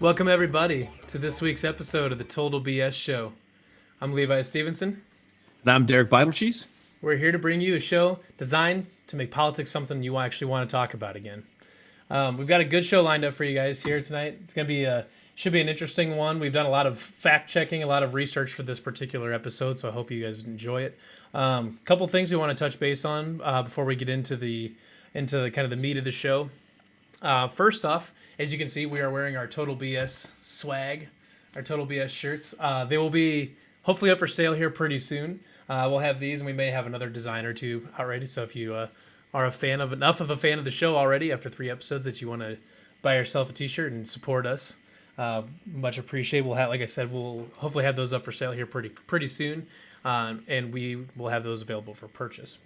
Welcome, everybody, to this week's episode of the Total BS Show. I'm Levi Stevenson. And I'm Derrick Bible Cheese. We're here to bring you a show designed to make politics something you actually want to talk about again. We've got a good show lined up for you guys here tonight. It's going to be should be an interesting one. We've done a lot of fact checking, a lot of research for this particular episode, so I hope you guys enjoy it. Couple things we want to touch base on before we get into the kind of the meat of the show. First off, as you can see, we are wearing our Total BS swag, our Total BS shirts. They will be hopefully up for sale here pretty soon. We'll have these, and we may have another design or two already. So if you are enough of a fan of the show already after 3 episodes that you want to buy yourself a t-shirt and support us, much appreciated. We'll have, like I said, we'll hopefully have those up for sale here pretty soon, and we will have those available for purchase.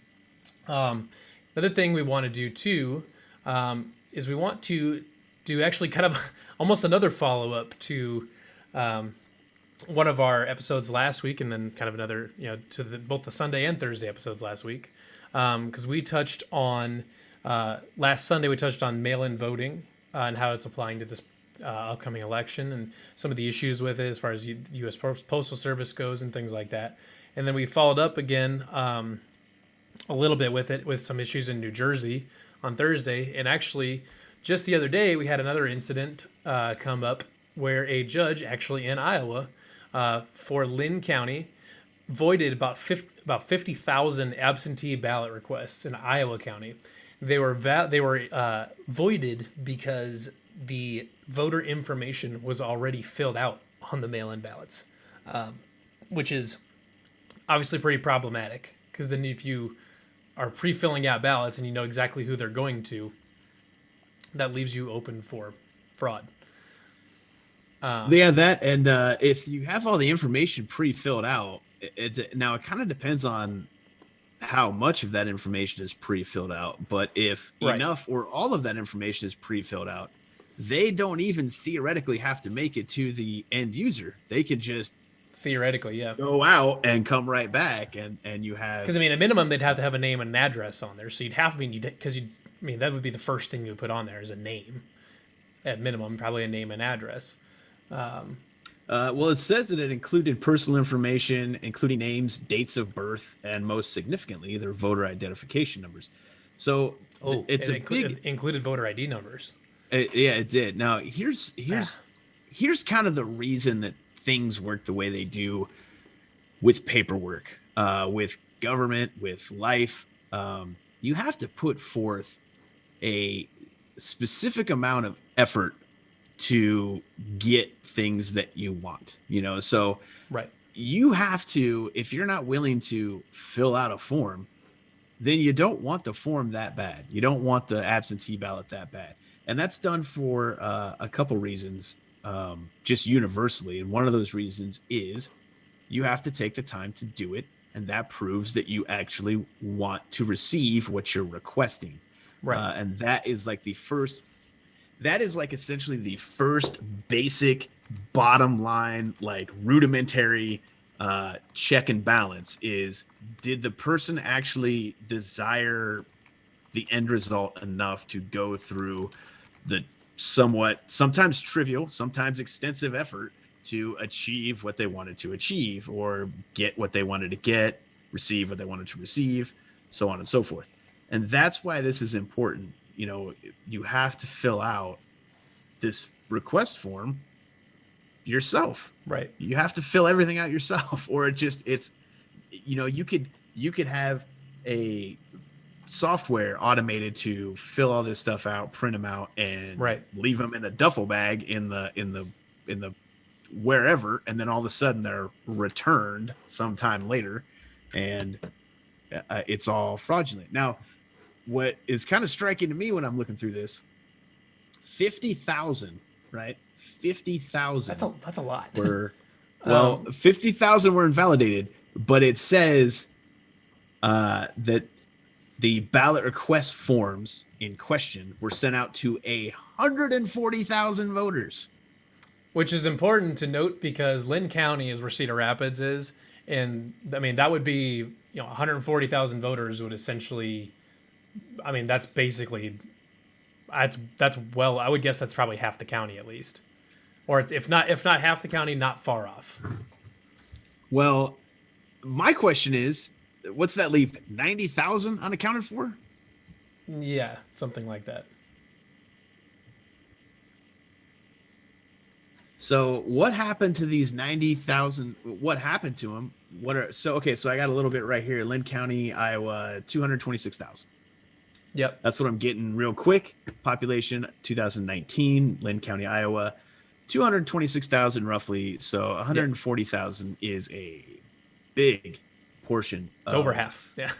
Another thing we want to do too is we want to do actually kind of almost another follow-up to one of our episodes last week, and then kind of another, to both the Sunday and Thursday episodes last week, because we touched on last Sunday we touched on mail-in voting and how it's applying to this upcoming election and some of the issues with it as far as the U.S. Postal Service goes and things like that. And then we followed up again a little bit with it with some issues in New Jersey on Thursday. And actually, just the other day, we had another incident come up where a judge actually in Iowa for Lynn County voided about 50,000 absentee ballot requests in Iowa County. They were voided because the voter information was already filled out on the mail-in ballots, which is obviously pretty problematic, because then if you are pre-filling out ballots and you know exactly who they're going to, that leaves you open for fraud. That, and if you have all the information pre-filled out, now it kind of depends on how much of that information is pre-filled out. But if enough or all of that information is pre-filled out, they don't even theoretically have to make it to the end user. They can just theoretically, go out and come right back, and you have, because at minimum they'd have to have a name and an address on there. So you'd have to that would be the first thing you would put on there is a name, at minimum, probably a name and address. Well, it says that it included personal information, including names, dates of birth, and most significantly, their voter identification numbers. So it included voter ID numbers. It did. Now here's kind of the reason that things work the way they do with paperwork, with government, with life. You have to put forth a specific amount of effort to get things that you want, so you have to, if you're not willing to fill out a form, then you don't want the form that bad. You don't want the absentee ballot that bad. And that's done for a couple reasons. just universally. And one of those reasons is you have to take the time to do it. And that proves that you actually want to receive what you're requesting. Right. And that is like essentially the first basic bottom line, like rudimentary check and balance is, did the person actually desire the end result enough to go through the sometimes trivial, sometimes extensive effort to achieve what they wanted to achieve, or get what they wanted to get, receive what they wanted to receive, so on and so forth. And that's why this is important. You know, you have to fill out this request form yourself. Right. You have to fill everything out yourself, or you could have a software automated to fill all this stuff out, print them out, and leave them in a duffel bag in the wherever, and then all of a sudden they're returned sometime later, and it's all fraudulent. Now, what is kind of striking to me when I'm looking through this, 50,000, right? 50,000. That's a lot. 50,000 were invalidated, but it says that the ballot request forms in question were sent out to 140,000 voters. Which is important to note because Lynn County is where Cedar Rapids is. And I mean, that would be, 140,000 voters would essentially, I mean, that's basically, I would guess that's probably half the county at least. Or if not half the county, not far off. Well, my question is, what's that leave? 90,000 unaccounted for? Yeah, something like that. So what happened to these 90,000? What happened to them? So I got a little bit right here. Lynn County, Iowa, 226,000. Yep. That's what I'm getting real quick. Population 2019, Lynn County, Iowa, 226,000 roughly. So 140,000 is a big portion. It's over half. Yeah.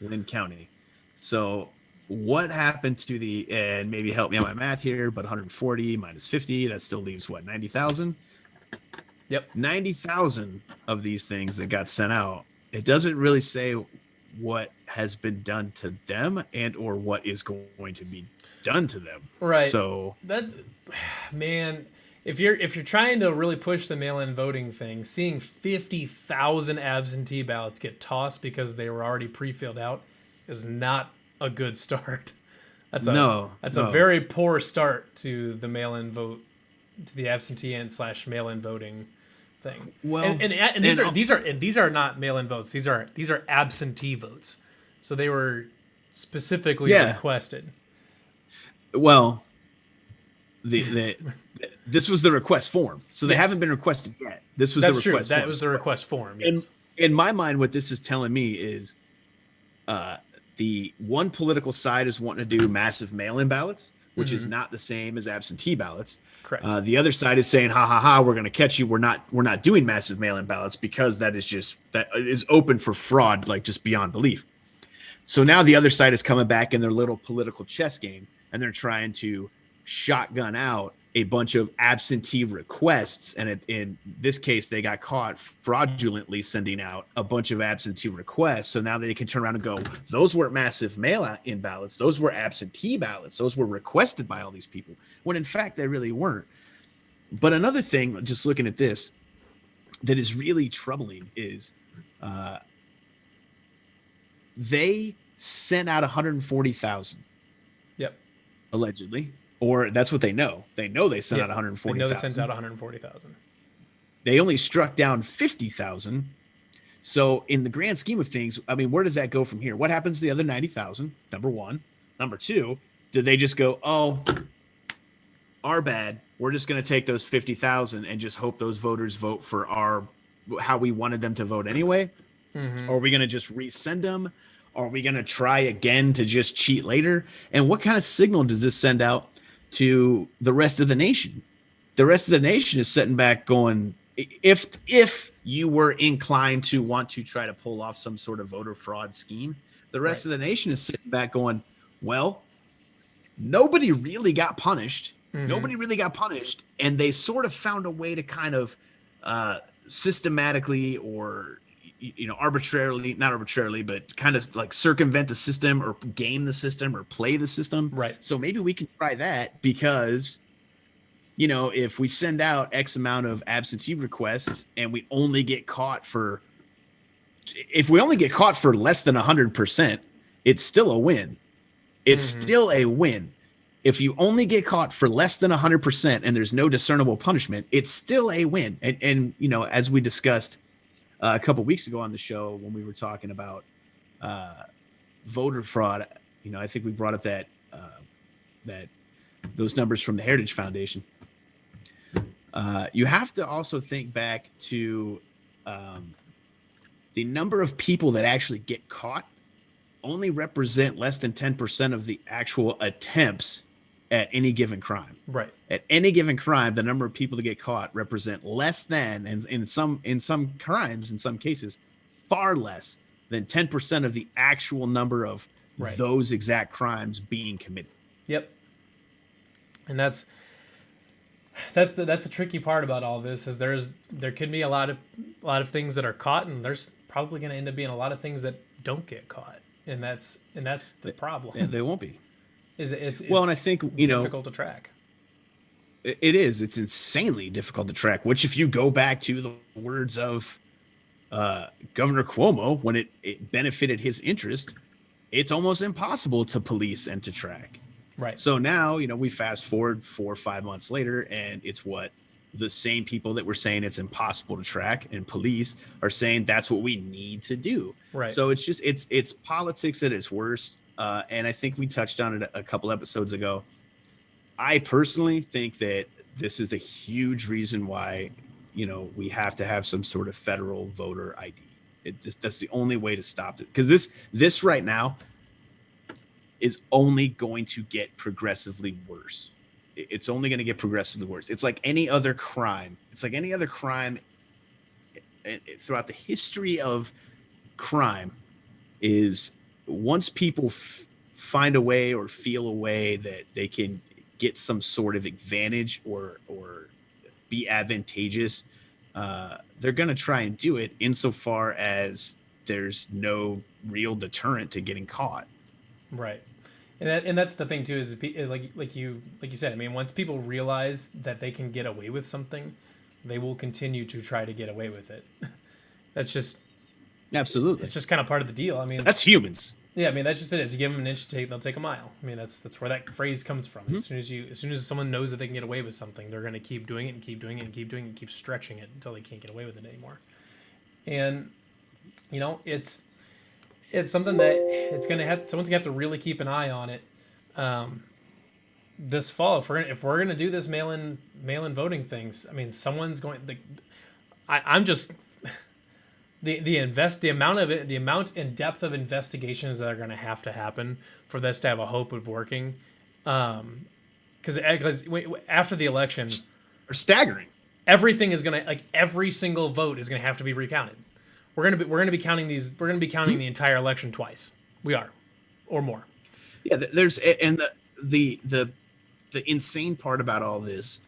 Lynn County. So what happened to and maybe help me on my math here, but 140 minus 50, that still leaves what, 90,000? Yep. 90,000 of these things that got sent out. It doesn't really say what has been done to them and or what is going to be done to them. Right. So that's, man, if you're trying to really push the mail-in voting thing, seeing 50,000 absentee ballots get tossed because they were already pre-filled out is not a good start. That's a very poor start to the mail-in vote, to the absentee and / mail-in voting thing. Well, and these are not mail-in votes. These are absentee votes. So they were specifically requested. Well, this was the request form, so they haven't been requested yet. This was the request form. That was the request form. Yes. In my mind, what this is telling me is, the one political side is wanting to do massive mail-in ballots, which is not the same as absentee ballots. Correct. The other side is saying, "Ha ha ha! We're going to catch you. We're not doing massive mail-in ballots because that is open for fraud, like just beyond belief." So now the other side is coming back in their little political chess game, and they're trying to shotgun out a bunch of absentee requests. And in this case, they got caught fraudulently sending out a bunch of absentee requests. So now they can turn around and go, those weren't massive mail-in ballots. Those were absentee ballots. Those were requested by all these people, when in fact, they really weren't. But another thing, just looking at this, that is really troubling is they sent out 140,000. Yep. Allegedly. Or that's what they know. They know they sent out 140,000. They know they sent out 140,000. They only struck down 50,000. So in the grand scheme of things, I mean, where does that go from here? What happens to the other 90,000? Number one. Number two, did they just go, oh, our bad. We're just going to take those 50,000 and just hope those voters vote for how we wanted them to vote anyway? Mm-hmm. Or are we going to just resend them? Or are we going to try again to just cheat later? And what kind of signal does this send out to the rest of the nation? The rest of the nation is sitting back going, if you were inclined to want to try to pull off some sort of voter fraud scheme, the rest of the nation is sitting back going, well, nobody really got punished Nobody really got punished, and they sort of found a way to kind of systematically or arbitrarily, not arbitrarily, but kind of like circumvent the system or game the system or play the system. Right. So maybe we can try that, because if we send out X amount of absentee requests and we only get caught for less than 100%, it's still a win. It's still a win. If you only get caught for less than 100% and there's no discernible punishment, it's still a win. And as we discussed a couple weeks ago on the show when we were talking about voter fraud, I think we brought up that those numbers from the Heritage Foundation. You have to also think back to the number of people that actually get caught only represent less than 10% of the actual attempts at any given crime. Right. At any given crime, the number of people that get caught represent less than, and in some crimes, in some cases, far less than 10% of the actual number of those exact crimes being committed. Yep. And that's the tricky part about all this, is there can be a lot of things that are caught, and there's probably going to end up being a lot of things that don't get caught, and that's the problem. Yeah, they won't be. It's and I think difficult to track. It is. It's insanely difficult to track. Which, if you go back to the words of Governor Cuomo, when it benefited his interest, it's almost impossible to police and to track. Right. So now, we fast forward 4 or 5 months later, and it's the same people that were saying it's impossible to track and police are saying that's what we need to do. Right. So it's just, it's politics at its worst. And I think we touched on it a couple episodes ago. I personally think that this is a huge reason why, we have to have some sort of federal voter ID. That's the only way to stop it. Because this right now is only going to get progressively worse. It's only going to get progressively worse. It's like any other crime. Throughout the history of crime, is once people find a way or feel a way that they can get some sort of advantage or be advantageous, they're going to try and do it, insofar as there's no real deterrent to getting caught. Right. And that's the thing too, is like you said. I mean, once people realize that they can get away with something, they will continue to try to get away with it. That's just absolutely. It's just kind of part of the deal. I mean, that's humans. Yeah, I mean, that's just it. Is you give them an inch, they'll take a mile. I mean, that's where that phrase comes from. Mm-hmm. As soon as someone knows that they can get away with something, they're going to keep doing it and keep doing it and keep doing it and keep stretching it until they can't get away with it anymore. And it's something that someone's gonna have to really keep an eye on it this fall. If we're gonna do this mail-in voting things, I mean, someone's going. I'm just the amount and depth of investigations that are going to have to happen for this to have a hope of working, because after the election, are staggering. Everything is gonna every single vote is gonna have to be recounted. We're gonna be counting these. We're gonna be counting the entire election twice. We are, or more. Yeah, there's and the insane part about all this,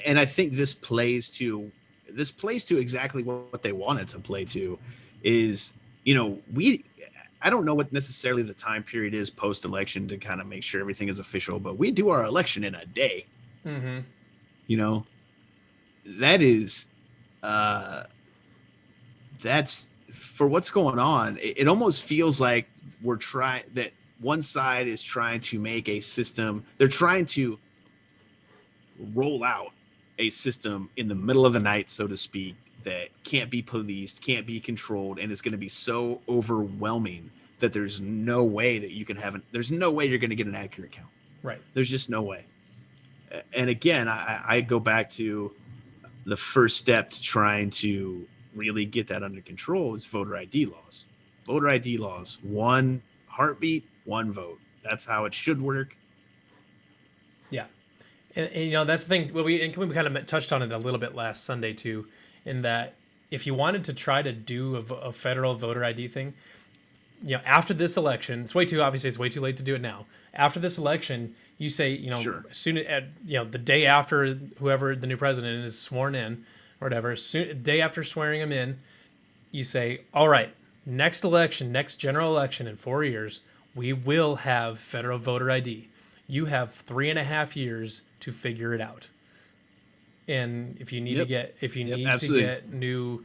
and I think this plays to exactly what they wanted to play to, is I don't know what necessarily the time period is post election to kind of make sure everything is official, but we do our election in a day. Mm-hmm. That is. That's for what's going on. It almost feels like that one side is trying to make a system. They're trying to roll out a system in the middle of the night, so to speak, that can't be policed, can't be controlled, and it's going to be so overwhelming that there's no way that you can there's no way you're going to get an accurate count. Right. There's just no way. And again, I go back to the first step to trying to really get that under control is voter ID laws. Voter ID laws, one heartbeat, one vote. That's how it should work. Yeah. And that's the thing. Well, we kind of touched on it a little bit last Sunday too, in that if you wanted to try to do a federal voter ID thing, after this election, it's way too late to do it now. After this election, you say, Sure. as soon as, the day after whoever the new president is sworn in or whatever, day after swearing him in, you say, all right, next general election in 4 years, we will have federal voter ID. You have 3.5 years to figure it out. And if you need to get new,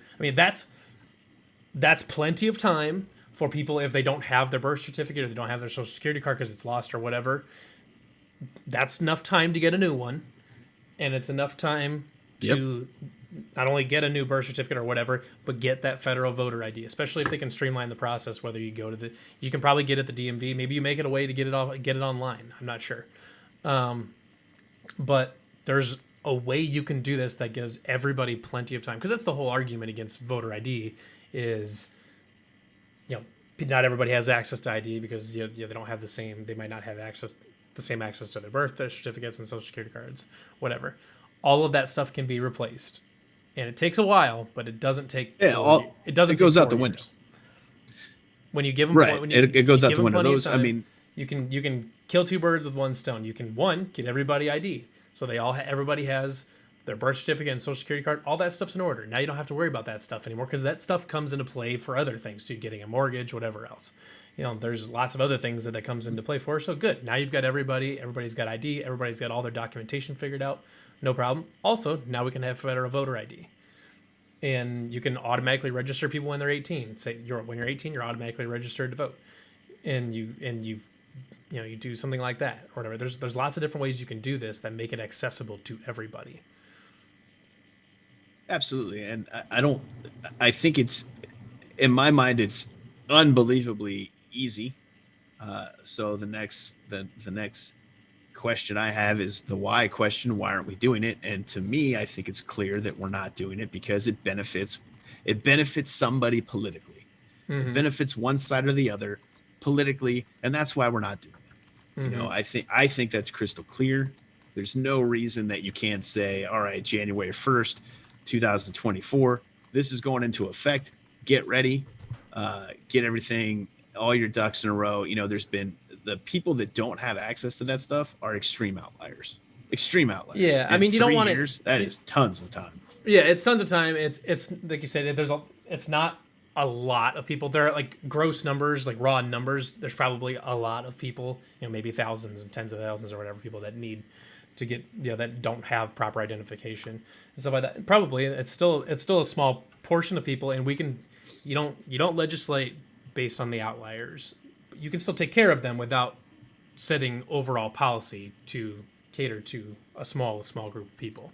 that's plenty of time for people if they don't have their birth certificate or they don't have their social security card because it's lost or whatever. That's enough time to get a new one, and it's enough time to not only get a new birth certificate or whatever, but get that federal voter ID. Especially if they can streamline the process. Whether you go to you can probably get it at the DMV. Maybe you make it a way to get it online. I'm not sure, but there's a way you can do this that gives everybody plenty of time, because that's the whole argument against voter ID is, not everybody has access to ID because they don't have they might not have the same access to their birth certificates and social security cards, whatever. All of that stuff can be replaced, and it takes a while, but it doesn't take. It goes out the window when you give them it goes out the window. Those time, you can kill two birds with one stone. You can get everybody ID, so everybody has their birth certificate and social security card. All that stuff's in order. Now you don't have to worry about that stuff anymore because that stuff comes into play for other things too, getting a mortgage, whatever else. There's lots of other things that comes into play for. So good. Now you've got everybody's got ID. Everybody's got all their documentation figured out. No problem. Also, now we can have federal voter ID. And you can automatically register people when they're 18. When you're 18, you're automatically registered to vote. And you do something like that or whatever. There's lots of different ways you can do this that make it accessible to everybody. Absolutely. And I think it's, in my mind, it's unbelievably easy. So the next question I have is the why question. Why aren't we doing it? And to me, I think it's clear that we're not doing it because it benefits somebody politically. Mm-hmm. It benefits one side or the other politically, and that's why we're not doing it. Mm-hmm. I think that's crystal clear. There's no reason that you can't say, all right, January 1st, 2024, this is going into effect. Get ready, get everything, all your ducks in a row. There's been the people that don't have access to that stuff are extreme outliers. Yeah. You don't want to, that is tons of time. Yeah. It's tons of time. It's like you said, it's not a lot of people. There are like gross numbers, like raw numbers. There's probably a lot of people, maybe thousands and tens of thousands or whatever people that need to get, that don't have proper identification and stuff like that. Probably it's still a small portion of people, and you don't legislate based on the outliers. You can still take care of them without setting overall policy to cater to a small group of people.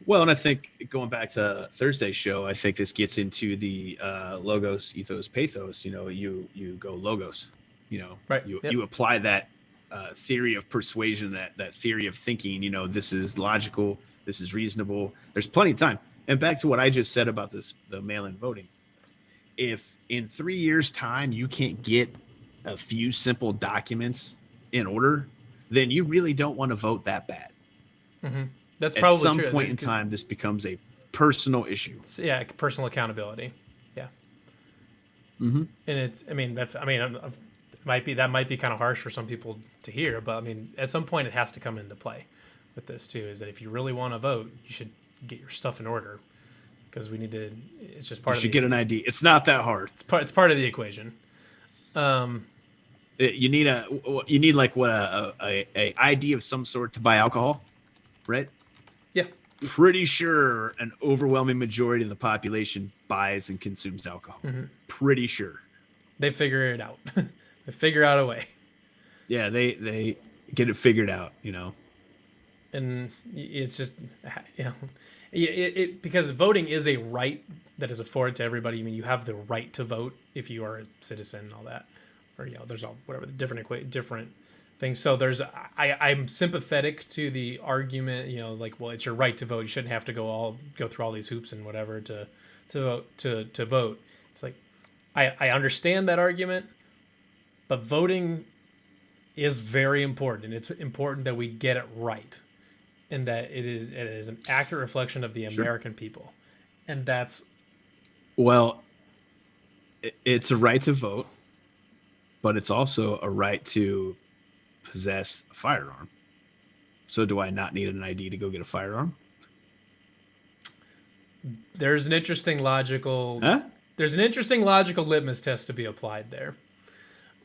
Well, and I think going back to Thursday's show, I think this gets into the logos, ethos, pathos. You go logos. Right. You apply that theory of persuasion, that theory of thinking. This is logical. This is reasonable. There's plenty of time. And back to what I just said about the mail-in voting. If in 3 years' time you can't get a few simple documents in order, then you really don't want to vote that bad. Mm-hmm. That's probably true. At some point in time, this becomes a personal issue. Yeah, personal accountability. Yeah. Mm-hmm. And that might be kind of harsh for some people to hear, but at some point it has to come into play with this too. Is that if you really want to vote, you should get your stuff in order, because we need to. It's just part of. You should get an ID. It's not that hard. It's part of the equation. You need a ID of some sort to buy alcohol, right? Yeah. Pretty sure an overwhelming majority of the population buys and consumes alcohol. Mm-hmm. Pretty sure. They figure it out. They figure out a way. Yeah, they get it figured out, And it's just, because voting is a right that is afforded to everybody. You have the right to vote if you are a citizen and all that, or there's all whatever the different things. So I'm sympathetic to the argument, well, it's your right to vote. You shouldn't have to go through all these hoops and whatever to vote. It's like I understand that argument, but voting is very important, and it's important that we get it right, and that it is an accurate reflection of the American people, and that's it's a right to vote, but it's also a right to possess a firearm. So do I not need an ID to go get a firearm? There's an interesting logical Huh? there's an interesting logical litmus test to be applied there.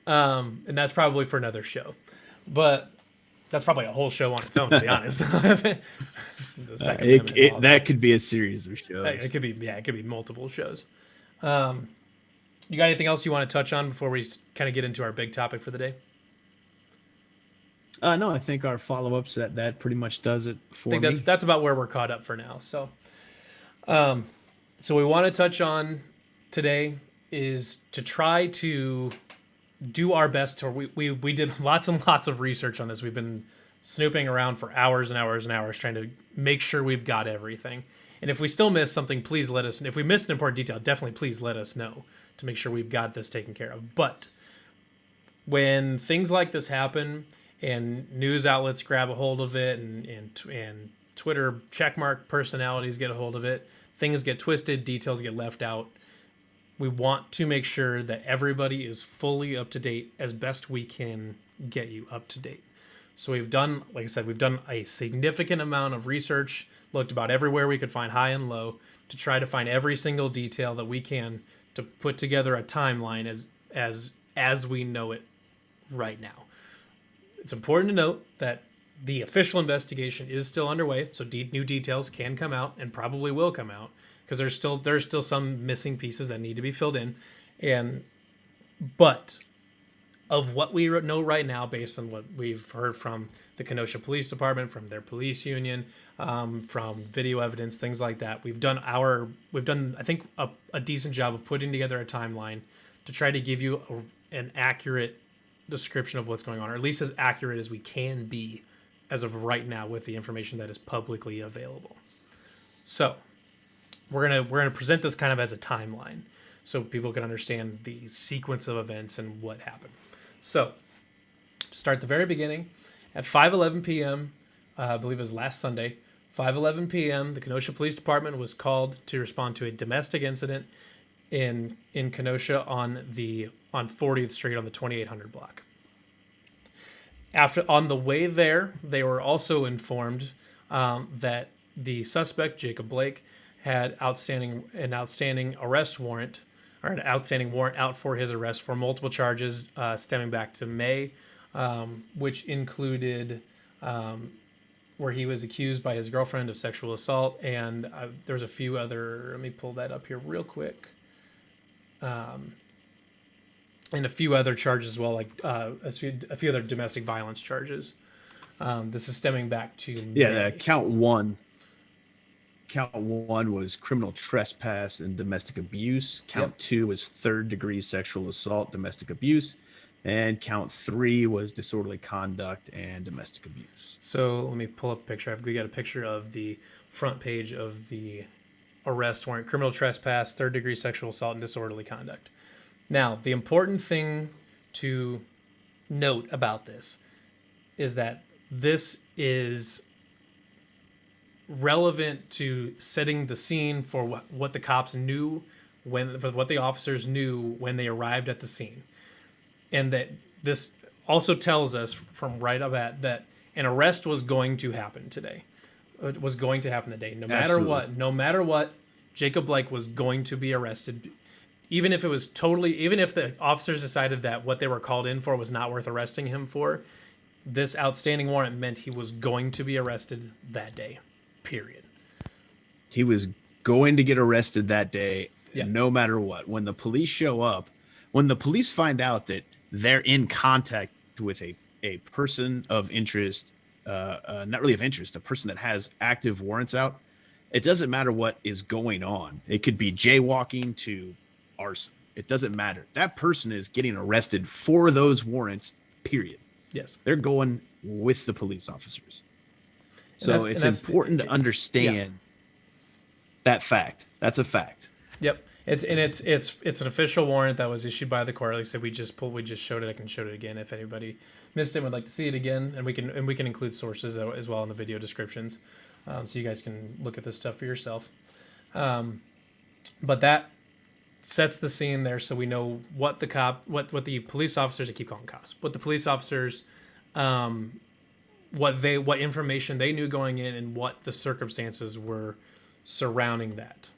And that's probably for another show. But that's probably a whole show on its own, to be honest. The Second Amendment and all That could be a series of shows. It could be multiple shows. You got anything else you want to touch on before we kind of get into our big topic for the day? No, I think our follow-ups that pretty much does it for me. I think that's about where we're caught up for now. So, so we want to touch on today is to try to do our best to we did lots and lots of research on this. We've been snooping around for hours and hours and hours trying to make sure we've got everything. And if we still miss something, please let us. If we missed an important detail, definitely please let us know to make sure we've got this taken care of. But when things like this happen and news outlets grab a hold of it and Twitter checkmark personalities get a hold of it, things get twisted, details get left out. We want to make sure that everybody is fully up to date as best we can get you up to date. So we've done, like I said, we've done a significant amount of research, looked about everywhere we could find high and low to try to find every single detail that we can to put together a timeline as we know it right now. It's important to note that the official investigation is still underway, so new details can come out and probably will come out because there's still some missing pieces that need to be filled in, but of what we know right now, based on what we've heard from the Kenosha Police Department, from their police union, from video evidence, things like that, we've done I think a decent job of putting together a timeline to try to give you an accurate description of what's going on, or at least as accurate as we can be as of right now with the information that is publicly available. So we're gonna present this kind of as a timeline so people can understand the sequence of events and what happened. So to start at the very beginning, at 5:11 p.m., I believe it was last Sunday, 5:11 p.m., the Kenosha Police Department was called to respond to a domestic incident in Kenosha on 40th Street on the 2800 block. On the way there, they were also informed that the suspect, Jacob Blake, had an outstanding arrest warrant, or an outstanding warrant out for his arrest for multiple charges stemming back to May, which included where he was accused by his girlfriend of sexual assault, and there's a few other. Let me pull that up here real quick. And a few other charges as well, like a few other domestic violence charges. This is stemming back to May. Count one was criminal trespass and domestic abuse. Count 2 was third-degree sexual assault, domestic abuse, and count 3 was disorderly conduct and domestic abuse. So let me pull up a picture. We got a picture of the front page of the arrest warrant: criminal trespass, third-degree sexual assault, and disorderly conduct. Now, the important thing to note about this is that this is relevant to setting the scene for what the cops knew what the officers knew when they arrived at the scene. And that this also tells us from right up at that an arrest was going to happen today. It was going to happen today. No matter what, Jacob Blake was going to be arrested. Even if the officers decided that what they were called in for was not worth arresting him for, this outstanding warrant meant he was going to be arrested that day, period. He was going to get arrested that day, no matter what. When the police show up, when the police find out that they're in contact with a person of interest, not really of interest, a person that has active warrants out, it doesn't matter what is going on. It could be jaywalking to arson. It doesn't matter. That person is getting arrested for those warrants, period. Yes. They're going with the police officers. So it's important to understand that fact. That's a fact. Yep. It's an official warrant that was issued by the court. Like I said, we just showed it. I can show it again if anybody missed it and would like to see it again. And we can include sources as well in the video descriptions, so you guys can look at this stuff for yourself. But sets the scene there, so we know what the police officers, I keep calling cops, what the police officers, what information they knew going in, and what the circumstances were surrounding that.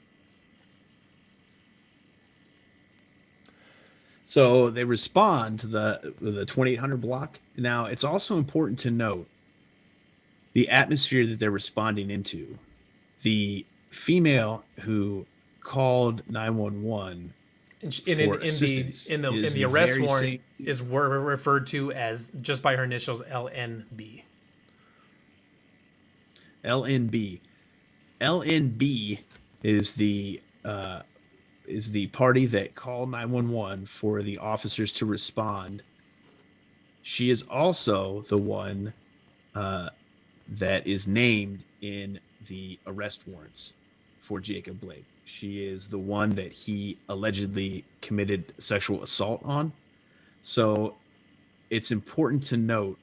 So they respond to the 2800 block. Now, it's also important to note the atmosphere that they're responding into. The female who called 911 in the arrest warrant is referred to as, just by her initials, LNB. LNB. LNB is the party that called 911 for the officers to respond. She is also the one that is named in the arrest warrants for Jacob Blake. She is the one that he allegedly committed sexual assault on. So it's important to note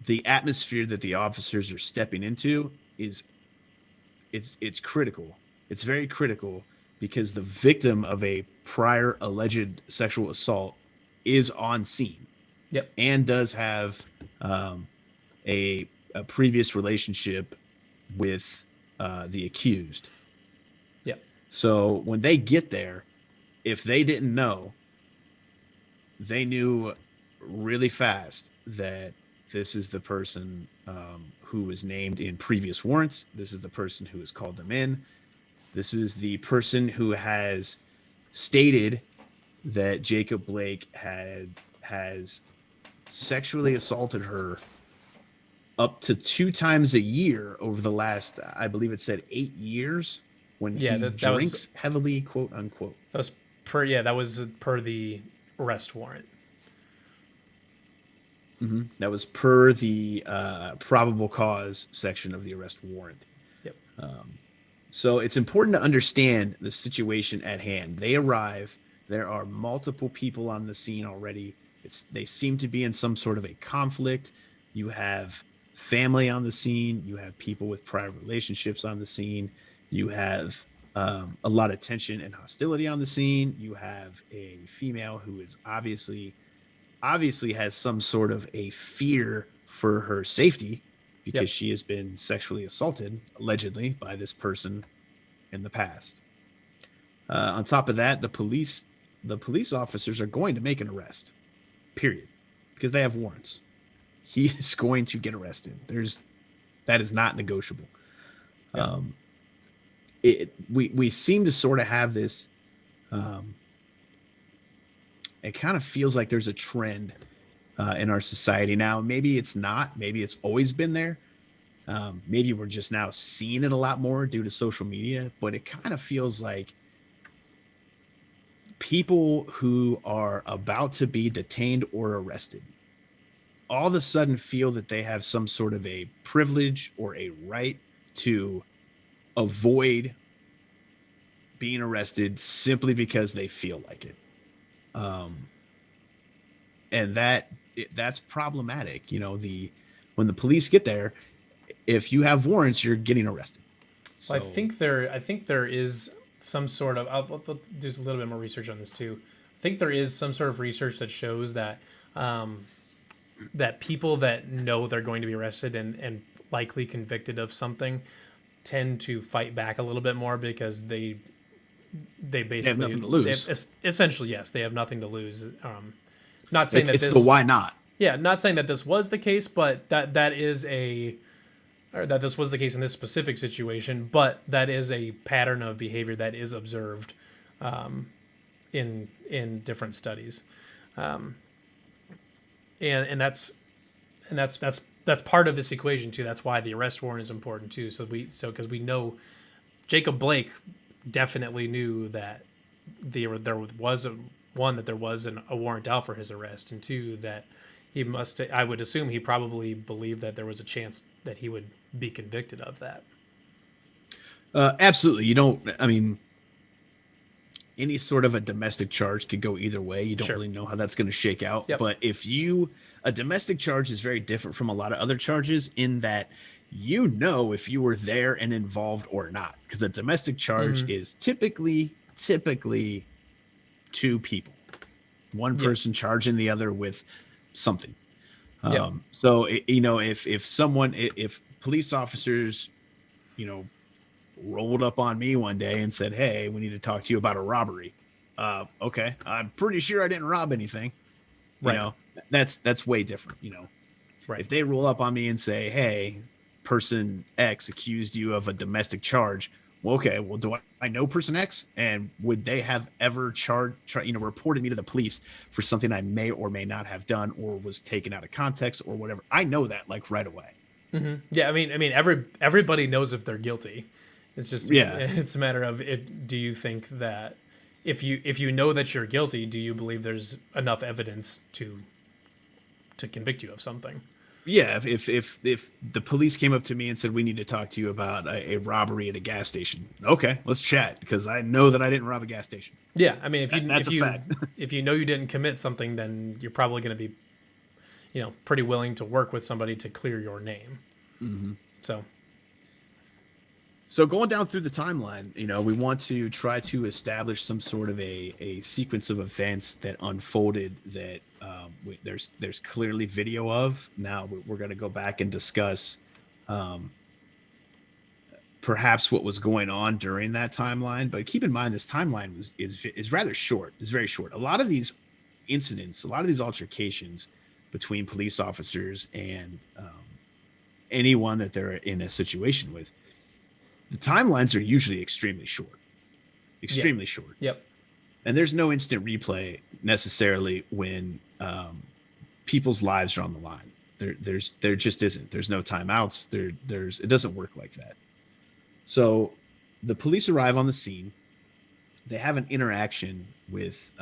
the atmosphere that the officers are stepping into is it's critical. It's very critical because the victim of a prior alleged sexual assault is on scene. Yep. And does have a previous relationship with the accused. Yep. So when they get there, if they didn't know, they knew really fast that this is the person who was named in previous warrants. This is the person who has called them in. This is the person who has stated that Jacob Blake has sexually assaulted her up to 2 times a year over the last, I believe it said 8 years, when he drinks heavily, quote unquote. That was per the arrest warrant. Mm-hmm. That was per the probable cause section of the arrest warrant. Yep. So it's important to understand the situation at hand. They arrive. There are multiple people on the scene already. They seem to be in some sort of a conflict. You have family on the scene. You have people with prior relationships on the scene. You have a lot of tension and hostility on the scene. You have a female who is obviously has some sort of a fear for her safety because she has been sexually assaulted, allegedly, by this person in the past. On top of that, the police officers are going to make an arrest, period, because they have warrants. He is going to get arrested. That is not negotiable. Yep. We seem to sort of have this. It kind of feels like there's a trend in our society now. Maybe it's not. Maybe it's always been there. Maybe we're just now seeing it a lot more due to social media. But it kind of feels like people who are about to be detained or arrested all of a sudden feel that they have some sort of a privilege or a right to avoid being arrested simply because they feel like it. And that's problematic. When the police get there, if you have warrants, you're getting arrested. So, well, I think there is some sort of, I'll do a little bit more research on this too. I think there is some sort of research that shows that that people that know they're going to be arrested and likely convicted of something tend to fight back a little bit more because they basically have nothing to lose. Essentially, yes, they have nothing to lose. Not saying it's the why not. Yeah, not saying that this was the case, but that this was the case in this specific situation. But that is a pattern of behavior that is observed in different studies, and that's part of this equation too. That's why the arrest warrant is important too. Because we know Jacob Blake definitely knew that there was a warrant out for his arrest, and two, that I would assume he probably believed that there was a chance that he would be convicted of that. Absolutely. Any sort of a domestic charge could go either way. You don't really know how that's going to shake out. Yep. But a domestic charge is very different from a lot of other charges in that if you were there and involved or not, because a domestic charge is typically typically two people, one Yeah. person charging the other with something. Yep. So if police officers, you know, rolled up on me one day and said, "Hey, we need to talk to you about a robbery." Okay, I'm pretty sure I didn't rob anything. You Right. know, that's way different. You know, Right. if they roll up on me and say, "Hey, person X accused you of a domestic charge," well, okay, well, do I know person X, and would they have ever reported me to the police for something I may or may not have done, or was taken out of context, or whatever? I know that like right away. Yeah. I mean, everybody knows if they're guilty. It's just Yeah, it's a matter of do you think that if you know that you're guilty, do you believe there's enough evidence to convict you of something? yeah. If the police came up to me and said, "We need to talk to you about a robbery at a gas station," okay, let's chat, because I know that I didn't rob a gas station. Yeah. I mean, if you That's if a you fact. if you know you didn't commit something, then you're probably going to be pretty willing to work with somebody to clear your name. So So going down through the timeline, we want to try to establish some sort of a sequence of events that unfolded that there's clearly video of. Now we're going to go back and discuss perhaps what was going on during that timeline. But keep in mind, this timeline is rather short. It's very short. A lot of these incidents, a lot of these altercations between police officers and anyone that they're in a situation with, the timelines are usually extremely short. Extremely short. yep. And there's no instant replay necessarily when people's lives are on the line. There just isn't. There's no timeouts. It doesn't work like that. So the police arrive on the scene. They have an interaction with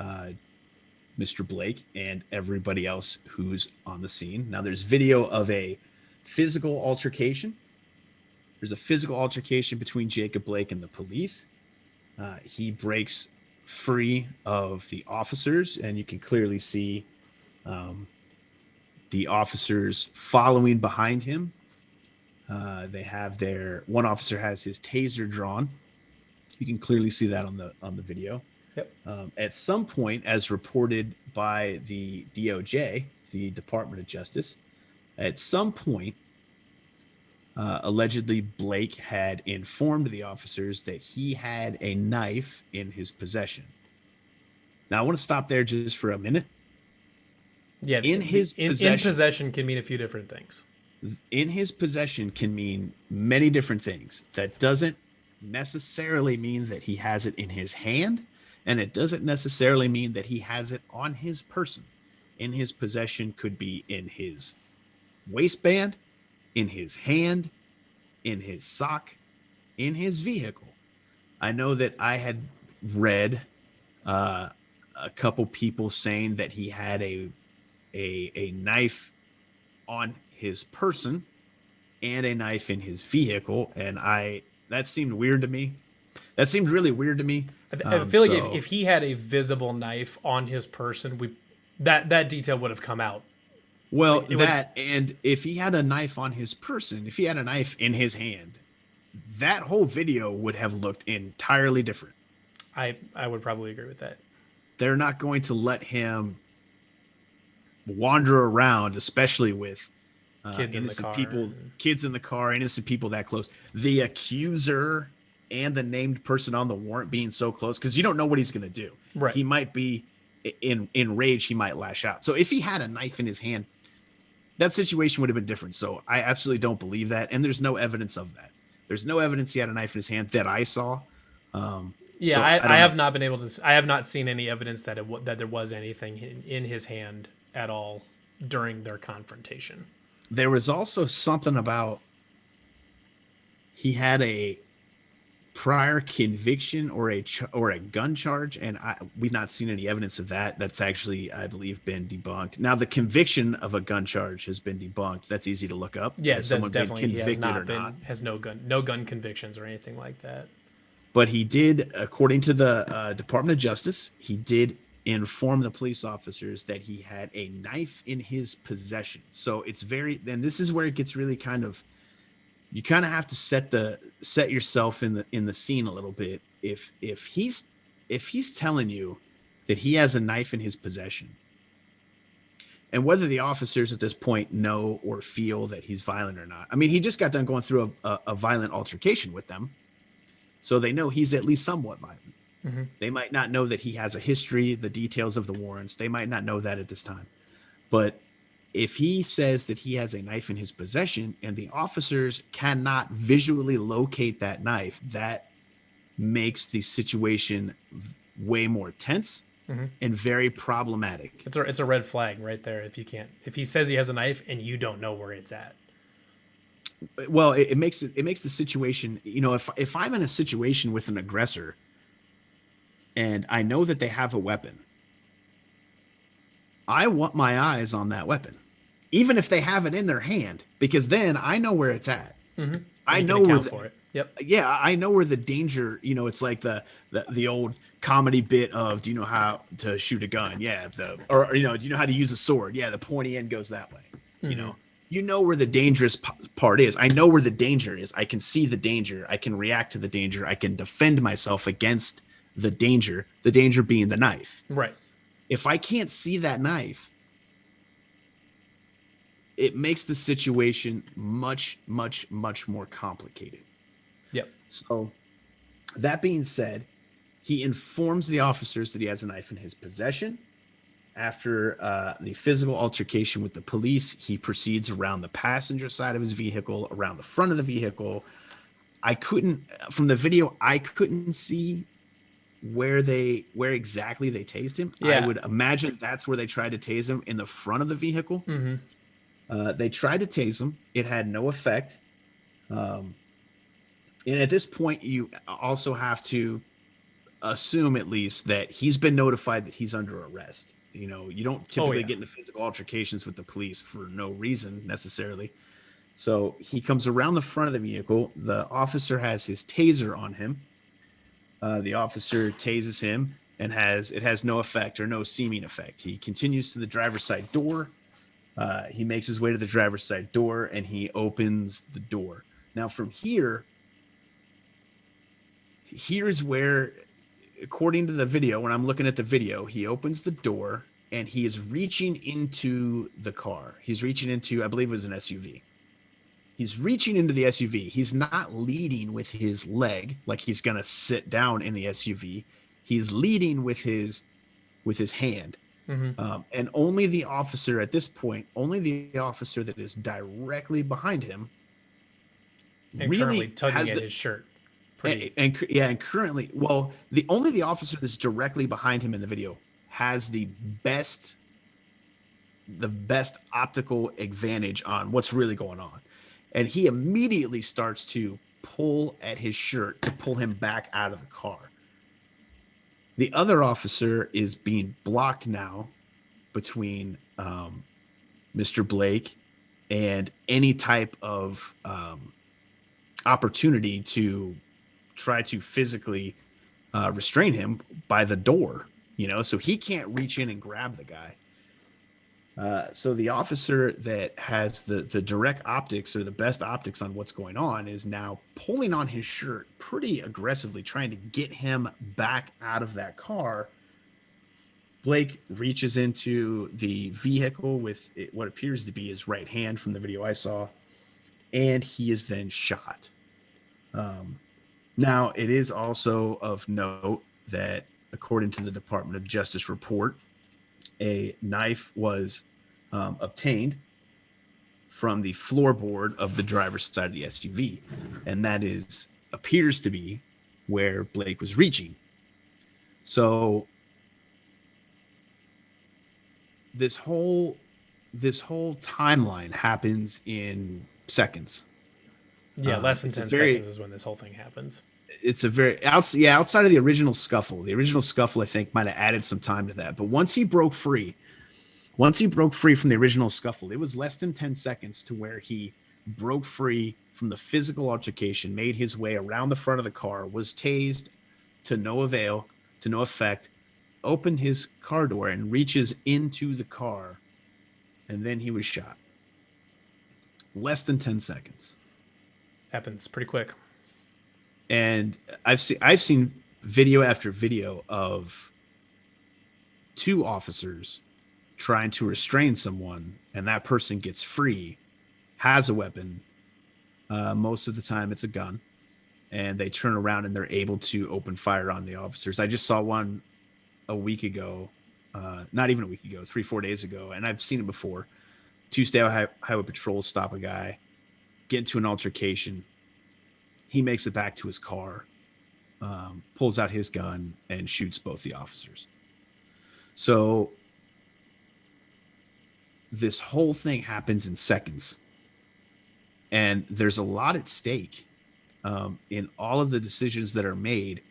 Mr. Blake and everybody else who's on the scene. Now there's video of a physical altercation. There's a physical altercation between Jacob Blake and the police. He breaks free of the officers, and you can clearly see the officers following behind him. One officer has his taser drawn. You can clearly see that on the video. Yep. At some point, as reported by the DOJ, the Department of Justice, at some point, allegedly Blake had informed the officers that he had a knife in his possession. Now I want to stop there just for a minute. Yeah. In possession can mean a few different things. In his possession can mean many different things. That doesn't necessarily mean that he has it in his hand, and it doesn't necessarily mean that he has it on his person. In his possession could be in his waistband, in his hand, in his sock, in his vehicle. I know that I had read a couple people saying that he had a knife on his person and a knife in his vehicle, and that seemed weird to me. That seemed really weird to me. I feel like if he had a visible knife on his person, that detail would have come out. Well, and if he had a knife on his person, if he had a knife in his hand, that whole video would have looked entirely different. I would probably agree with that. They're not going to let him wander around, especially with Kids in the innocent car. people, kids in the car, innocent people that close. The accuser and the named person on the warrant being so close, because you don't know what he's going to do. Right. He might be in rage. He might lash out. So if he had a knife in his hand, that situation would have been different. So I absolutely don't believe that. And there's no evidence of that. There's no evidence he had a knife in his hand that I saw. Yeah, so I have not been able to. I have not seen any evidence that that there was anything in his hand at all during their confrontation. There was also something about he had a prior conviction or a gun charge, and we've not seen any evidence of that. That's actually, I believe, been debunked. Now the conviction of a gun charge has been debunked. That's easy to look up. Yes, that's definitely he has not been has no gun convictions or anything like that. But he did, according to the Department of Justice, he did inform the police officers that he had a knife in his possession. So it's and this is where it gets really you kind of have to set yourself in the scene a little bit. If he's if he's telling you that he has a knife in his possession, and whether the officers at this point know or feel that he's violent or not. I mean, he just got done going through a violent altercation with them. So they know he's at least somewhat violent. Mm-hmm. They might not know that he has a history, the details of the warrants. They might not know that at this time. But if he says that he has a knife in his possession and the officers cannot visually locate that knife, that makes the situation way more tense. Mm-hmm. And very problematic. It's a red flag right there if he says he has a knife and you don't know where it's at. Well, it makes the situation, if I'm in a situation with an aggressor and I know that they have a weapon, I want my eyes on that weapon, even if they have it in their hand, because then I know where it's at. Mm-hmm. I know where for it. Yep. Yeah, I know where the danger, it's like the old comedy bit of, do you know how to shoot a gun? Yeah. Do you know how to use a sword? Yeah. The pointy end goes that way. Mm-hmm. You know where the dangerous part is. I know where the danger is. I can see the danger. I can react to the danger. I can defend myself against the danger being the knife. Right. If I can't see that knife, it makes the situation much, much, much more complicated. Yep. So that being said, he informs the officers that he has a knife in his possession. After the physical altercation with the police, he proceeds around the passenger side of his vehicle, around the front of the vehicle. From the video, I couldn't see where exactly they tased him. Yeah. I would imagine that's where they tried to tase him, in the front of the vehicle. Mm-hmm. They tried to tase him. It had no effect. And at this point, you also have to assume at least that he's been notified that he's under arrest. You don't typically get into physical altercations with the police for no reason necessarily. So he comes around the front of the vehicle. The officer has his taser on him. The officer tases him and it has no effect, or no seeming effect. He continues to the driver's side door. He makes his way to the driver's side door and he opens the door. Now from here's where, according to the video, when I'm looking at the video, he opens the door and he is reaching into the car. He's reaching into, I believe it was an SUV. He's reaching into the SUV. He's not leading with his leg like he's going to sit down in the SUV. He's leading with his hand. Mm-hmm. And only the officer at this point, the officer that is directly behind him, and really currently tugging has at his shirt. And currently, the officer that's directly behind him in the video has the best optical advantage on what's really going on. And he immediately starts to pull at his shirt to pull him back out of the car. The other officer is being blocked now between Mr. Blake and any type of opportunity to try to physically restrain him by the door, so he can't reach in and grab the guy. So the officer that has the direct optics, or the best optics on what's going on, is now pulling on his shirt pretty aggressively, trying to get him back out of that car. Blake reaches into the vehicle with what appears to be his right hand from the video I saw, and he is then shot. Now, it is also of note that, according to the Department of Justice report, a knife was obtained from the floorboard of the driver's side of the SUV, and that appears to be where Blake was reaching. So this whole timeline happens in seconds. Yeah, less than 10 seconds is when this whole thing happens. It's outside of the original scuffle. The original scuffle, I think, might have added some time to that. But once he broke free from the original scuffle, it was less than 10 seconds to where he broke free from the physical altercation, made his way around the front of the car, was tased to no avail, to no effect, opened his car door and reaches into the car, and then he was shot. Less than 10 seconds. Happens pretty quick. And I've seen video after video of two officers trying to restrain someone, and that person gets free, has a weapon. Most of the time it's a gun, and they turn around and they're able to open fire on the officers. I just saw one a week ago, not even a week ago, 3-4 days ago, and I've seen it before. Two state highway patrols stop a guy, get into an altercation. He makes it back to his car, pulls out his gun, and shoots both the officers. So this whole thing happens in seconds, and there's a lot at stake in all of the decisions that are made.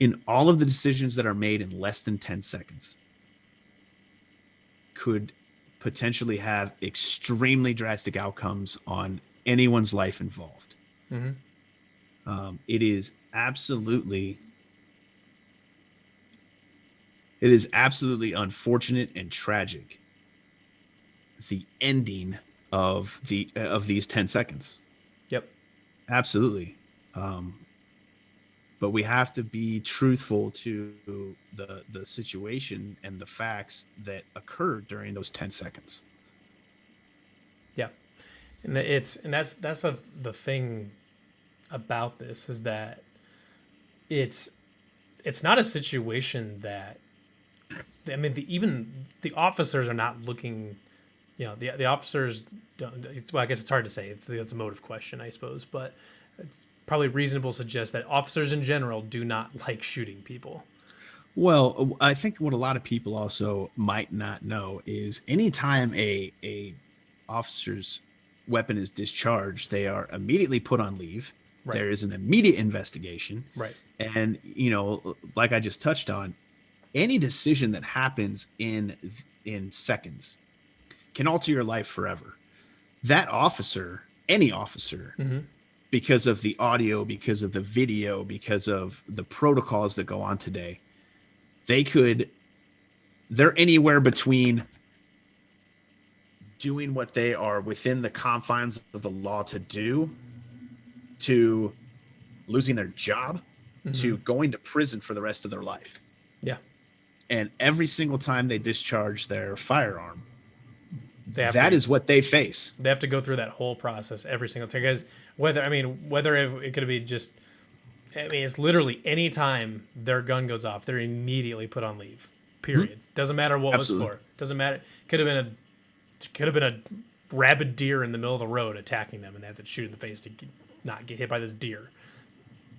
In all of the decisions that are made in less than 10 seconds could potentially have extremely drastic outcomes on anyone's life involved. Mm-hmm. It is absolutely unfortunate and tragic, the ending of these 10 seconds. Yep. Absolutely. But we have to be truthful to the situation and the facts that occurred during those 10 seconds. Yeah. And that's the thing about this, is that it's not a situation that, I mean, even the officers are not looking, the officers don't, I guess it's hard to say. It's a motive question, I suppose, but it's probably reasonable to suggest that officers in general do not like shooting people. Well, I think what a lot of people also might not know is anytime a officer's weapon is discharged, they are immediately put on leave. Right. There is an immediate investigation. Right. And, like I just touched on, any decision that happens in seconds can alter your life forever. That officer, any officer, mm-hmm. because of the audio, because of the video, because of the protocols that go on today, they're anywhere between doing what they are within the confines of the law to do, to losing their job, mm-hmm. to going to prison for the rest of their life. Yeah. And every single time they discharge their firearm, that is what they face. They have to go through that whole process every single time. Because whether it could be just, it's literally any time their gun goes off, they're immediately put on leave. Period. Mm-hmm. Doesn't matter what Absolutely. Was for. Doesn't matter. Could have been a rabid deer in the middle of the road attacking them, and they have to shoot in the face to not get hit by this deer.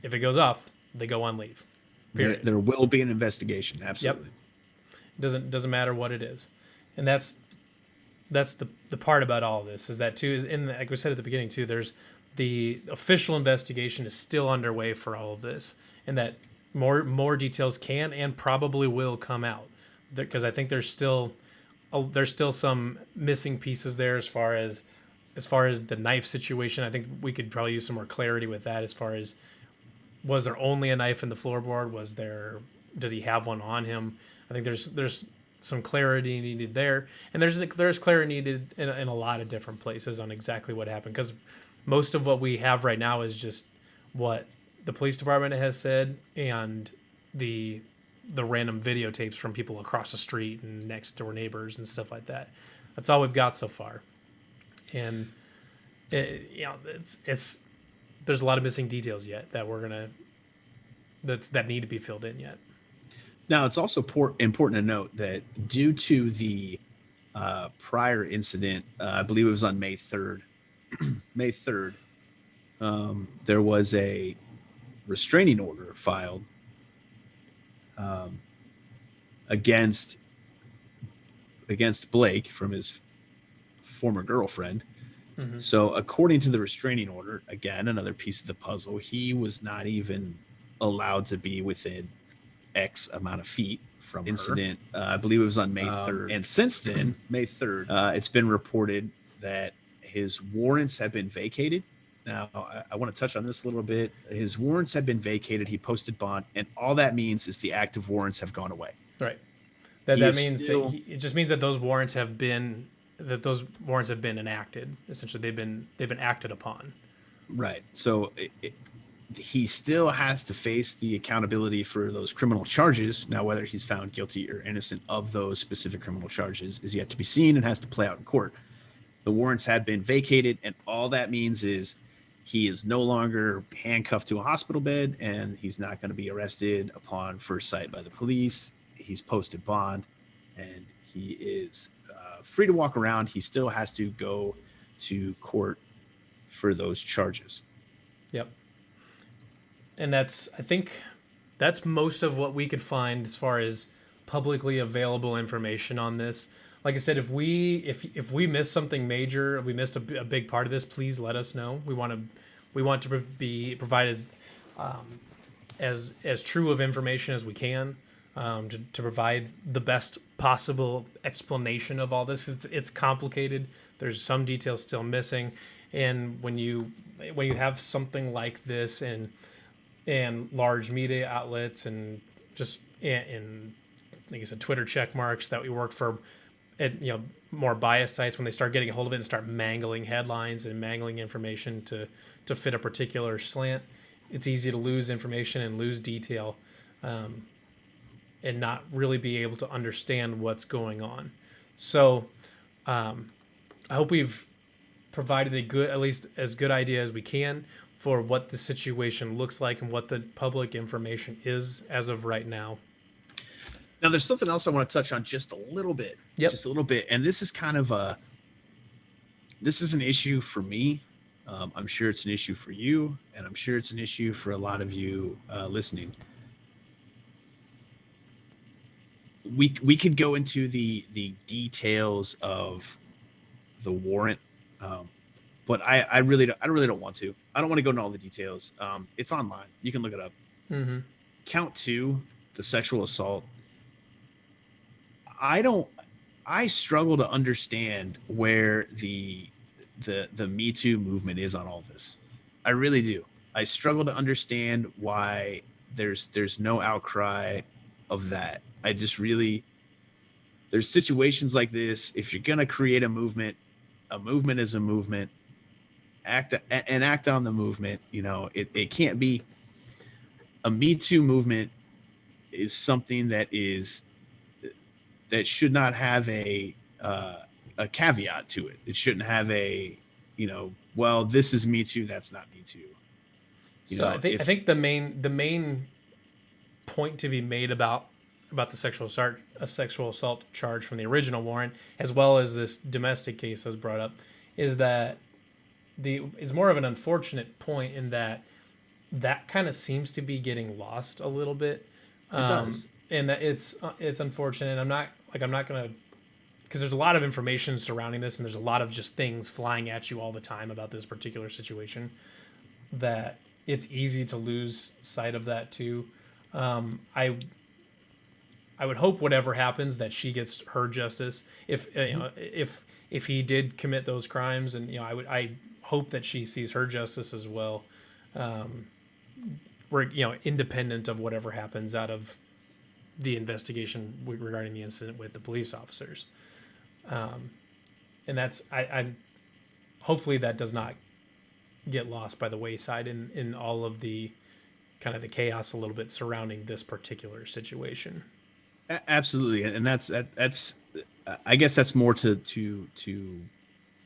If it goes off, they go on leave. Period. There will be an investigation. Absolutely. Yep. Doesn't matter what it is, and that's the part about all of this, is that too, is like we said at the beginning too, there's the official investigation is still underway for all of this, and that more details can and probably will come out, because I think there's still some missing pieces there as far as the knife situation. I think we could probably use some more clarity with that, as far as, was there only a knife in the floorboard? Did he have one on him? I think there's some clarity needed there, and there's clarity needed in a lot of different places on exactly what happened, because most of what we have right now is just what the police department has said and the random videotapes from people across the street and next door neighbors and stuff like that. That's all we've got so far, and it's there's a lot of missing details yet that need to be filled in yet. Now, it's also important to note that due to the prior incident, I believe it was on May 3rd, there was a restraining order filed against Blake from his former girlfriend. Mm-hmm. So according to the restraining order, again, another piece of the puzzle, he was not even allowed to be within X amount of feet from incident. I believe it was on May 3rd. And since then, May 3rd, it's been reported that his warrants have been vacated. Now, I want to touch on this a little bit. His warrants have been vacated. He posted bond, and all that means is the active warrants have gone away. Right. That means it just means that those warrants have been enacted. Essentially, they've been acted upon. Right. So he still has to face the accountability for those criminal charges. Now, whether he's found guilty or innocent of those specific criminal charges is yet to be seen and has to play out in court. The warrants had been vacated, and all that means is he is no longer handcuffed to a hospital bed, and he's not going to be arrested upon first sight by the police. He's posted bond, and he is free to walk around. He still has to go to court for those charges. Yep. And I think that's most of what we could find as far as publicly available information on this. Like I said, if we missed something major, if we missed a big part of this, please let us know. We want to provide as true of information as we can, to provide the best possible explanation of all this. It's complicated. There's some details still missing, and when you have something like this and large media outlets and just in like I said, Twitter check marks that we work for, more biased sites, when they start getting a hold of it and start mangling headlines and mangling information to fit a particular slant, it's easy to lose information and lose detail, and not really be able to understand what's going on. So I hope we've provided at least as good idea as we can for what the situation looks like and what the public information is as of right now. Now, there's something else I want to touch on just a little bit. Yep. Just a little bit. And this is kind of this is an issue for me. I'm sure it's an issue for you, and I'm sure it's an issue for a lot of you listening. We could go into the details of the warrant, but I really don't want to. I don't want to go into all the details. It's online. You can look it up. Mm-hmm. Count 2, the sexual assault. I struggle to understand where the Me Too movement is on all this. I really do. I struggle to understand why there's no outcry of that. I just really, there's situations like this. If you're going to create a movement is a movement. Act on the movement. It can't be a Me Too movement is something that should not have a caveat to it. It shouldn't have well, this is Me Too, that's not Me Too. I think the main point to be made about the sexual assault charge from the original warrant, as well as this domestic case that's brought up, is that it's more of an unfortunate point in that kind of seems to be getting lost a little bit. It does. And that it's unfortunate. I'm not gonna, because there's a lot of information surrounding this, and there's a lot of just things flying at you all the time about this particular situation, that it's easy to lose sight of that too. I would hope whatever happens that she gets her justice. If he did commit those crimes, and I hope that she sees her justice as well. Independent of whatever happens out of the investigation regarding the incident with the police officers. And that's, I hopefully that does not get lost by the wayside in all of the kind of the chaos a little bit surrounding this particular situation. Absolutely. And that's I guess that's more to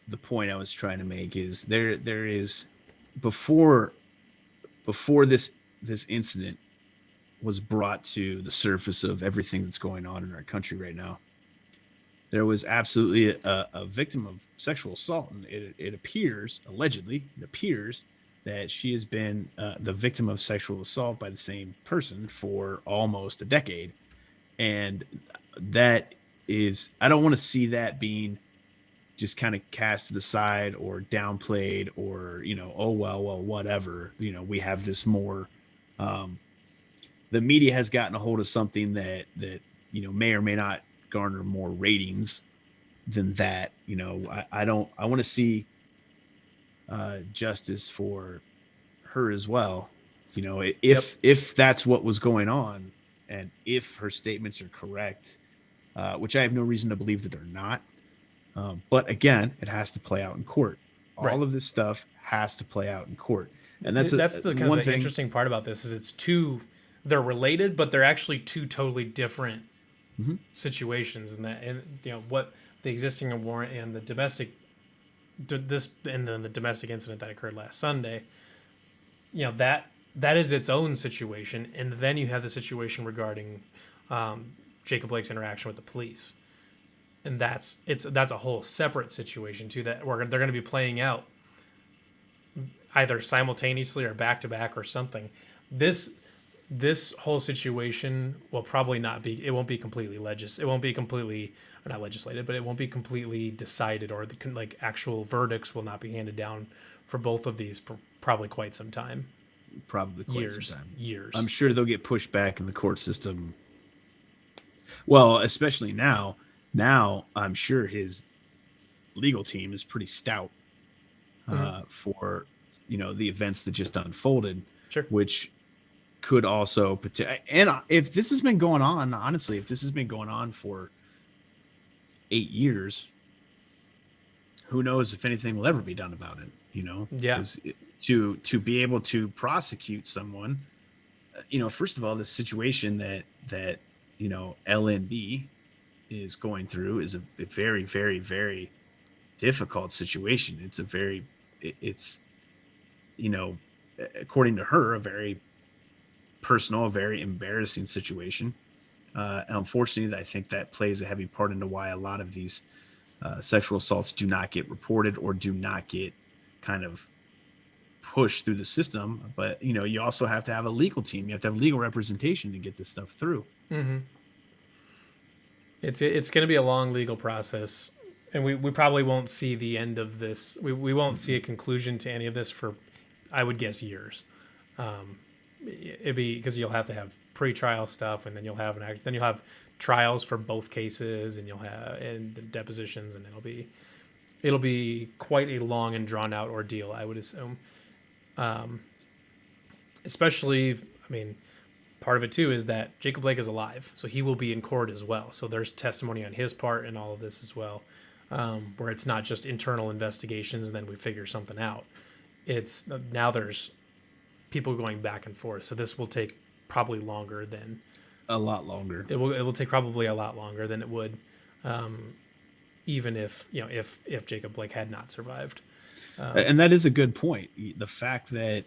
the point I was trying to make, is there is, before this incident was brought to the surface of everything that's going on in our country right now, there was absolutely a victim of sexual assault, and it appears, allegedly, that she has been the victim of sexual assault by the same person for almost a decade. And that is, I don't want to see that being just kind of cast to the side or downplayed, or oh well, whatever, we have this more, the media has gotten a hold of something that may or may not garner more ratings than that. I want to see justice for her as well. If that's what was going on, and if her statements are correct, which I have no reason to believe that they're not. But again, it has to play out in court. All of this stuff has to play out in court. And that's That's the kind one of the thing. interesting part about this is they're related, but they're actually two totally different Mhm. situations. And what the existing warrant and the and then the domestic incident that occurred last Sunday, that is its own situation, and then you have the situation regarding Jacob Blake's interaction with the police, and that's a whole separate situation too that they're going to be playing out either simultaneously or back to back or something. This whole situation will probably not be. It won't be completely It won't be completely or not legislated, but it won't be completely decided, or like actual verdicts will not be handed down for both of these for probably quite some time. Probably quite some Years, time. years. I'm sure they'll get pushed back in the court system. Well, especially now. Now I'm sure his legal team is pretty stout for the events that just unfolded, Sure. which could also and if this has been going on, honestly, if this has been going on for 8 years, who knows if anything will ever be done about it? Yeah. To be able to prosecute someone, first of all, the situation that LNB is going through is a very, very, very difficult situation. It's according to her, a very personal, very embarrassing situation. Unfortunately, I think that plays a heavy part into why a lot of these sexual assaults do not get reported or do not get kind of pushed through the system. But you also have to have a legal team. You have to have legal representation to get this stuff through. Mm-hmm. It's going to be a long legal process, and we probably won't see the end of this. We won't see a conclusion to any of this for, I would guess, years. It'd be because you'll have to have pre-trial stuff, and then you'll have trials for both cases, and you'll have and the depositions, and it'll be quite a long and drawn out ordeal, I would assume. Especially, I mean, part of it too is that Jacob Blake is alive, so he will be in court as well. So there's testimony on his part in all of this as well, where it's not just internal investigations and then we figure something out. It's now there's people going back and forth. So this will take probably longer than a lot longer. It will take probably a lot longer than it would, even if Jacob Blake had not survived. And that is a good point. The fact that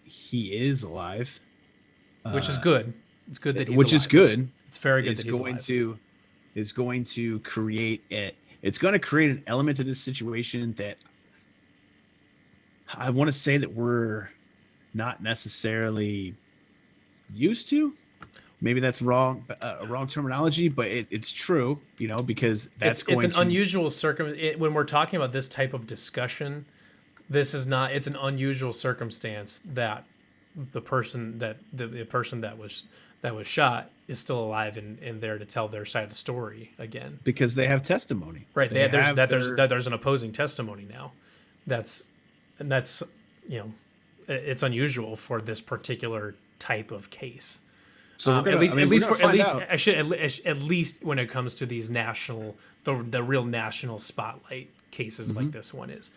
he is alive, which is good. It's good that he's which alive. is good. It's very good that he's alive. Is going to create it's going to create an element to this situation that I want to say that we're not necessarily used to. Maybe that's wrong terminology, but it's true, because it's an unusual circumstance when we're talking about this type of discussion. It's an unusual circumstance that the person that was shot is still alive and there to tell their side of the story again, because they have testimony, right? There's an opposing testimony now. That's it's unusual for this particular type of case. So at least when it comes to these the real national spotlight cases like this one is.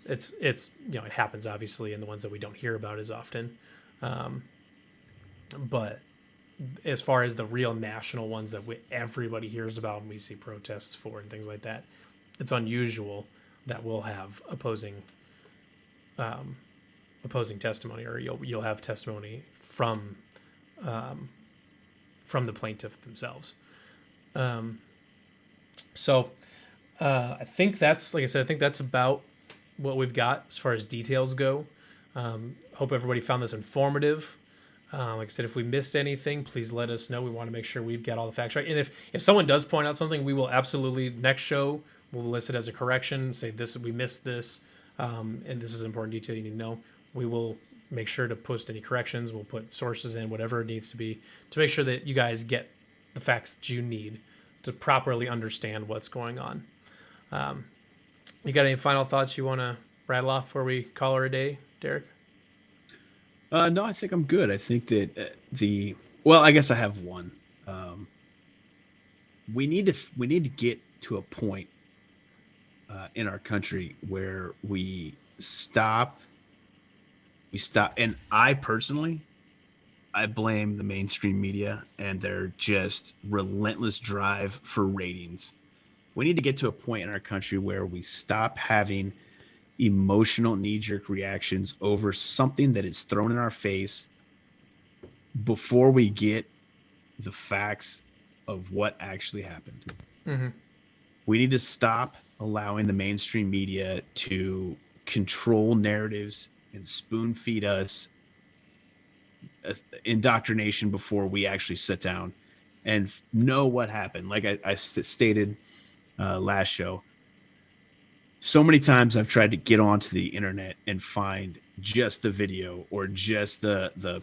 It's it happens obviously in the ones that we don't hear about as often, but as far as the real national ones that everybody hears about and we see protests for and things like that, it's unusual that we'll have opposing testimony, or you'll have testimony from the plaintiff themselves. So I think that's, like I said, I think that's about what we've got as far as details go. Hope everybody found this informative. Like I said, if we missed anything, please let us know. We want to make sure we've got all the facts right. And if someone does point out something, we will absolutely, next show, we'll list it as a correction, say this, we missed this, and this is important detail you need to know. We will make sure to post any corrections. We'll put sources in, whatever it needs to be, to make sure that you guys get the facts that you need to properly understand what's going on. You got any final thoughts you want to rattle off before we call her a day, Derrick? No, I think I'm good. I think that I guess I have one. We need to get to a point in our country where we stop. We stop. And I personally, I blame the mainstream media and their just relentless drive for ratings. We need to get to a point in our country where we stop having emotional knee-jerk reactions over something that is thrown in our face before we get the facts of what actually happened. Mm-hmm. We need to stop allowing the mainstream media to control narratives and spoon feed us indoctrination before we actually sit down and know what happened. Like I stated last show, so many times I've tried to get onto the internet and find just the video or just the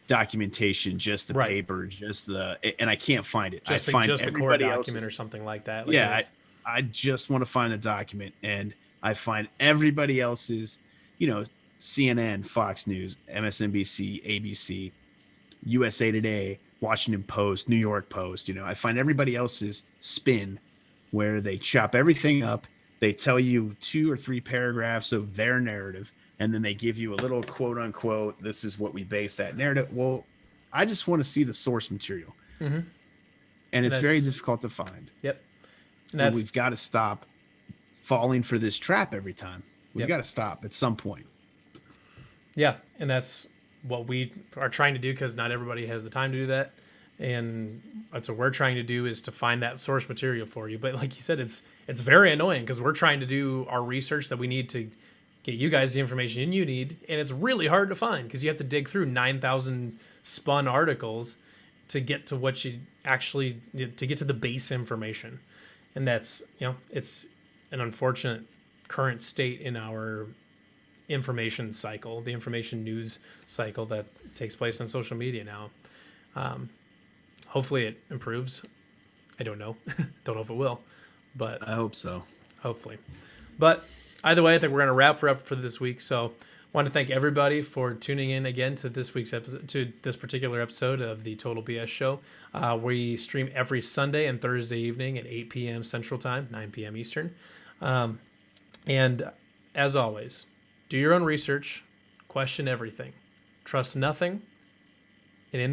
documentation, just the Right. paper, just the, and I can't find it. Just I find the core everybody document else's, or something like that. Like yeah, I just want to find the document, and I find everybody else's, you know, CNN, Fox News, MSNBC, ABC, USA Today, Washington Post, New York Post. You know, I find everybody else's spin where they chop everything up. They tell you 2 or 3 paragraphs of their narrative, and then they give you a little quote unquote, this is what we base that narrative. Well, I just want to see the source material. Mm-hmm. And it's very difficult to find. Yep. And we've got to stop falling for this trap every time. We've got to stop at some point. Yeah. And that's what we are trying to do, because not everybody has the time to do that. And that's what we're trying to do, is to find that source material for you. But like you said, it's very annoying, because we're trying to do our research that we need to get you guys the information you need. And it's really hard to find, because you have to dig through 9,000 spun articles to get to what you actually, to get to the base information. And that's, you know, it's an unfortunate current state in our information cycle, the information news cycle that takes place on social media now. Hopefully it improves. I don't know. Don't know if it will, but I hope so. Hopefully. But either way, I think we're going to wrap up for this week. So I want to thank everybody for tuning in again to this week's episode, to this particular episode of the Total BS Show. We stream every Sunday and Thursday evening at 8 p.m. Central Time, 9 p.m. Eastern. And as always, do your own research, question everything, trust nothing,